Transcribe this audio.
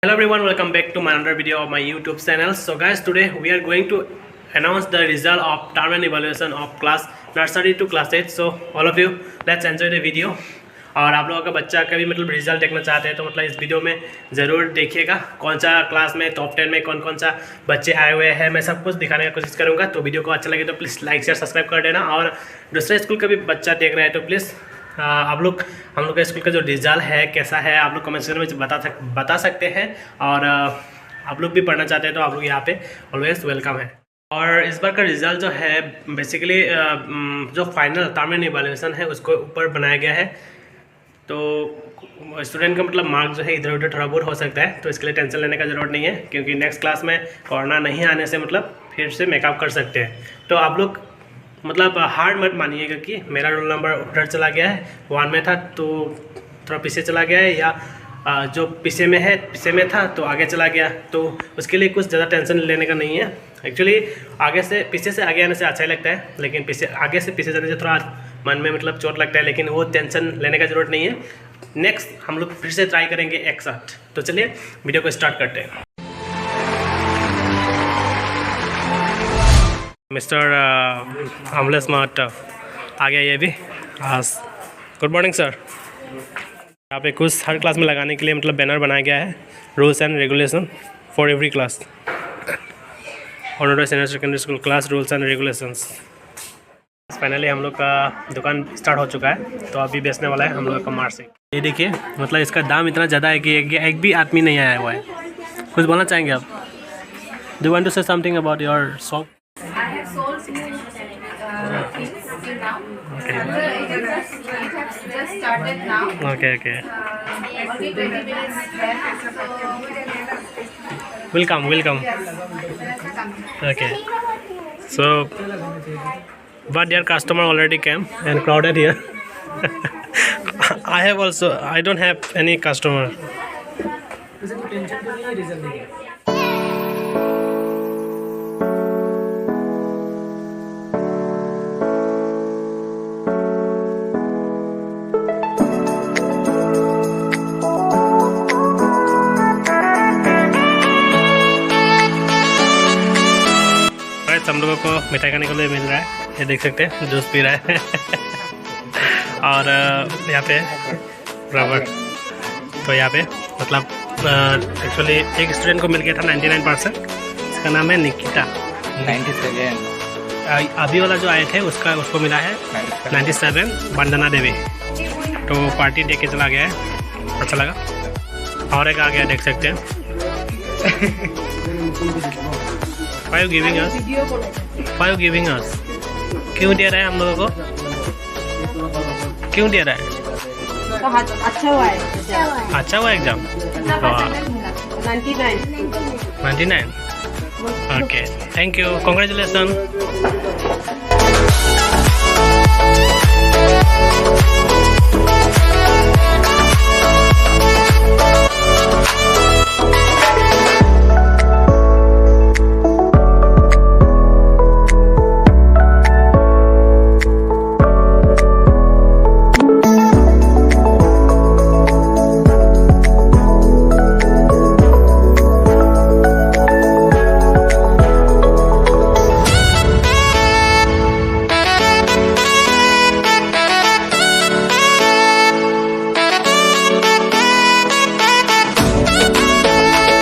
Hello everyone, welcome back to my another video of my YouTube channel. So guys, today we are going to announce the result of term and evaluation of class nursery to class 8. So all of you, let's enjoy the video. और आप लोगों का बच्चा का भी मतलब result देखना चाहते हैं तो मतलब इस वीडियो में ज़रूर देखिएगा कौन सा क्लास में टॉप 10 में कौन कौन सा बच्चे आए हुए हैं। मैं सब कुछ दिखाने की कोशिश करूँगा। तो वीडियो को अच्छा लगे तो प्लीज़ लाइक शेयर सब्सक्राइब कर देना। और दूसरे स्कूल का भी बच्चा देख रहे हैं तो प्लीज़ आप लोग हम लोग का स्कूल का जो रिजल्ट है कैसा है आप लोग कमेंट सेक्शन में बता सकते हैं। और आप लोग भी पढ़ना चाहते हैं तो आप लोग यहाँ पे ऑलवेज वेलकम है। और इस बार का रिज़ल्ट जो है बेसिकली जो फाइनल टर्म एंड इवैल्यूएशन है उसको ऊपर बनाया गया है। तो स्टूडेंट का मतलब मार्क जो है इधर उधर थोड़ा बहुत हो सकता है तो इसके लिए टेंशन लेने का ज़रूरत नहीं है क्योंकि नेक्स्ट क्लास में कोरोना नहीं आने से मतलब फिर से मेकअप कर सकते हैं। तो आप लोग मतलब हार्ड मत मानिएगा कि मेरा रोल नंबर उधर चला गया है 1 में था तो थोड़ा पीछे चला गया है या जो पीछे में था तो आगे चला गया। तो उसके लिए कुछ ज़्यादा टेंशन लेने का नहीं है। एक्चुअली पीछे से आगे आने से अच्छा ही लगता है लेकिन आगे से पीछे जाने से थोड़ा मन में मतलब चोट लगता है, लेकिन वो टेंशन लेने का ज़रूरत नहीं है। नेक्स्ट हम लोग फिर से ट्राई करेंगे एक साथ। तो चलिए वीडियो को स्टार्ट करते हैं। मिस्टर अमले स्मार्ट आ गया ये भी। Good morning sir. यहाँ पे कुछ हर क्लास में लगाने के लिए मतलब बैनर बनाया गया है, rules and regulation for every class. Honour senior secondary school class rules and regulations. Finally हम लोग का दुकान स्टार्ट हो चुका है तो अभी बेचने वाला है हम लोग का मार्कशीट। ये देखिए मतलब इसका दाम इतना ज़्यादा है कि एक भी आदमी नहीं आया हुआ है। कुछ बोलना चाहेंगे आप? Do want to say something about your shop? Okay. Welcome. Okay. So, but their customer already came and crowded here. I don't have any customer. हम लोगों को मिठाई खाने के लिए मिल रहा है, ये देख सकते हैं जूस पी रहा है और यहाँ पे रबर। तो यहाँ पे मतलब एक्चुअली एक स्टूडेंट को मिल गया था 99%। इसका नाम है निकिता। 97 अभी वाला जो आए थे उसको मिला है 97 वंदना देवी। तो पार्टी दे के चला गया है, अच्छा लगा। और एक आ गया देख सकते हैं। Why you giving us? क्यों दे रहा है हम लोगों को? क्यों दे रहा है? अच्छा हुआ exam. 99। Okay, thank you, congratulation.